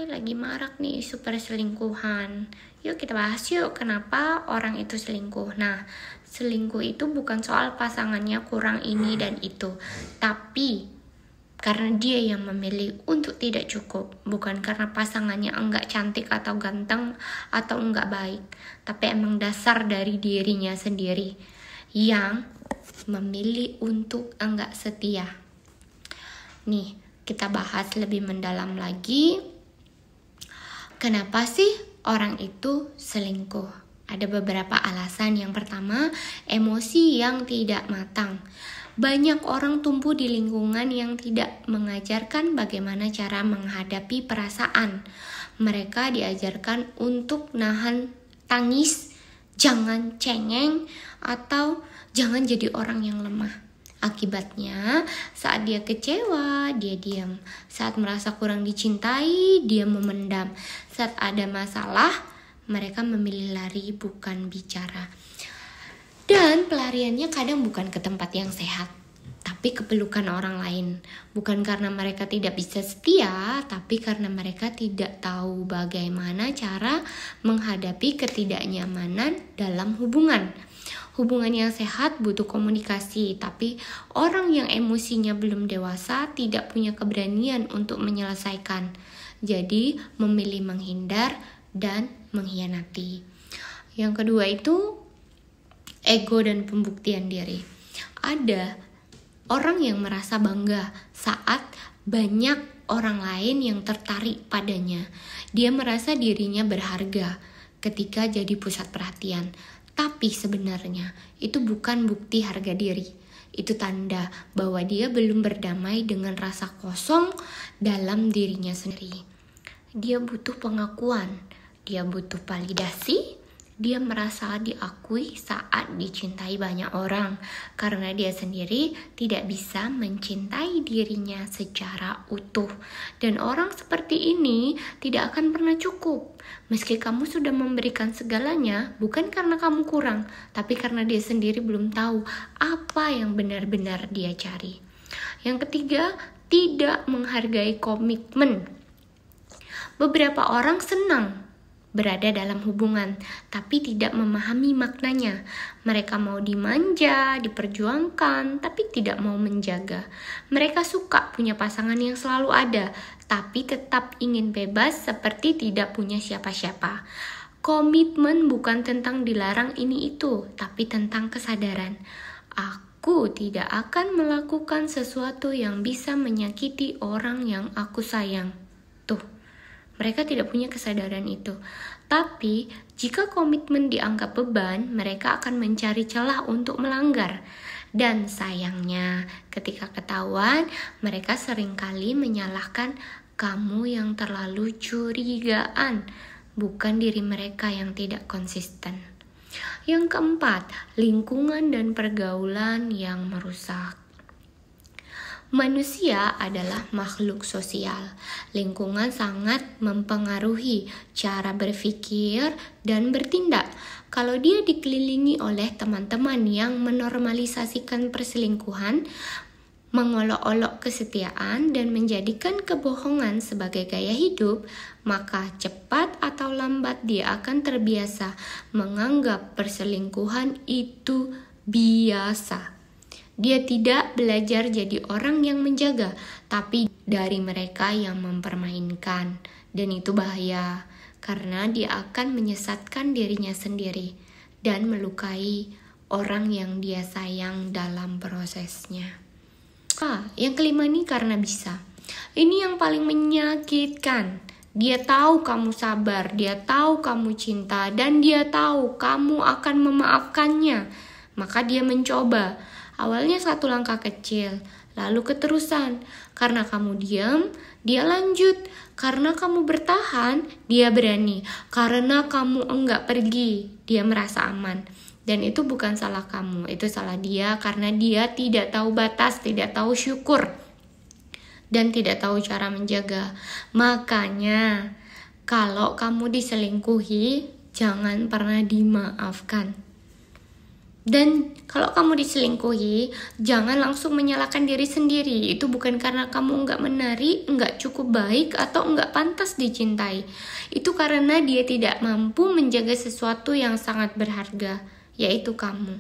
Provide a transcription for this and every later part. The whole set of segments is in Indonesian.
Hai, lagi marak nih isu perselingkuhan. Yuk kita bahas yuk, kenapa orang itu selingkuh. Nah, selingkuh itu bukan soal pasangannya kurang ini dan itu, tapi karena dia yang memilih untuk tidak cukup. Bukan karena pasangannya enggak cantik atau ganteng atau enggak baik, tapi emang dasar dari dirinya sendiri yang memilih untuk enggak setia. Nih, kita bahas lebih mendalam lagi. Kenapa sih orang itu selingkuh? Ada beberapa alasan. Yang pertama, emosi yang tidak matang. Banyak orang tumbuh di lingkungan yang tidak mengajarkan bagaimana cara menghadapi perasaan. Mereka diajarkan untuk nahan tangis, jangan cengeng, atau jangan jadi orang yang lemah. Akibatnya, saat dia kecewa, dia diam. Saat merasa kurang dicintai, dia memendam. Saat ada masalah, mereka memilih lari, bukan bicara. Dan pelariannya kadang bukan ke tempat yang sehat, tapi ke pelukan orang lain. Bukan karena mereka tidak bisa setia, tapi karena mereka tidak tahu bagaimana cara menghadapi ketidaknyamanan dalam hubungan. Hubungan yang sehat butuh komunikasi, tapi orang yang emosinya belum dewasa tidak punya keberanian untuk menyelesaikan. Jadi, memilih menghindar dan mengkhianati. Yang kedua itu ego dan pembuktian diri. Ada orang yang merasa bangga saat banyak orang lain yang tertarik padanya. Dia merasa dirinya berharga ketika jadi pusat perhatian. Tapi sebenarnya itu bukan bukti harga diri. Itu tanda bahwa dia belum berdamai dengan rasa kosong dalam dirinya sendiri. Dia butuh pengakuan, dia butuh validasi, dia merasa diakui saat dicintai banyak orang. Karena dia sendiri tidak bisa mencintai dirinya secara utuh. Dan orang seperti ini tidak akan pernah cukup. Meski kamu sudah memberikan segalanya, bukan karena kamu kurang, tapi karena dia sendiri belum tahu apa yang benar-benar dia cari. Yang ketiga, tidak menghargai komitmen. Beberapa orang senang berada dalam hubungan, tapi tidak memahami maknanya. Mereka mau dimanja, diperjuangkan, tapi tidak mau menjaga. Mereka suka punya pasangan yang selalu ada, tapi tetap ingin bebas seperti tidak punya siapa-siapa. Komitmen bukan tentang dilarang ini itu, tapi tentang kesadaran. Aku tidak akan melakukan sesuatu yang bisa menyakiti orang yang aku sayang. Tuh. Mereka tidak punya kesadaran itu. Tapi, jika komitmen dianggap beban, mereka akan mencari celah untuk melanggar. Dan sayangnya, ketika ketahuan, mereka seringkali menyalahkan kamu yang terlalu curigaan, bukan diri mereka yang tidak konsisten. Yang keempat, lingkungan dan pergaulan yang merusak. Manusia adalah makhluk sosial. Lingkungan sangat mempengaruhi cara berpikir dan bertindak. Kalau dia dikelilingi oleh teman-teman yang menormalisasikan perselingkuhan, mengolok-olok kesetiaan, dan menjadikan kebohongan sebagai gaya hidup, maka cepat atau lambat dia akan terbiasa menganggap perselingkuhan itu biasa. Dia tidak belajar jadi orang yang menjaga, tapi dari mereka yang mempermainkan. Dan itu bahaya, karena dia akan menyesatkan dirinya sendiri dan melukai orang yang dia sayang dalam prosesnya. Yang kelima ini karena bisa. Ini yang paling menyakitkan. Dia tahu kamu sabar, dia tahu kamu cinta, dan dia tahu kamu akan memaafkannya. Maka dia mencoba. Awalnya satu langkah kecil, lalu keterusan. Karena kamu diam, dia lanjut. Karena kamu bertahan, dia berani. Karena kamu enggak pergi, dia merasa aman. Dan itu bukan salah kamu, itu salah dia. Karena dia tidak tahu batas, tidak tahu syukur, dan tidak tahu cara menjaga. Makanya, kalau kamu diselingkuhi, jangan pernah dimaafkan. Dan kalau kamu diselingkuhi, jangan langsung menyalahkan diri sendiri. Itu bukan karena kamu nggak menarik, nggak cukup baik, atau nggak pantas dicintai. Itu karena dia tidak mampu menjaga sesuatu yang sangat berharga, yaitu kamu.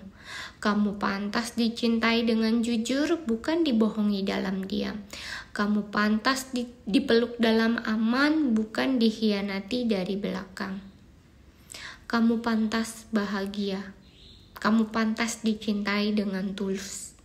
Kamu pantas dicintai dengan jujur, bukan dibohongi dalam diam. Kamu pantas dipeluk dalam aman, bukan dikhianati dari belakang. Kamu pantas bahagia. Kamu pantas dicintai dengan tulus.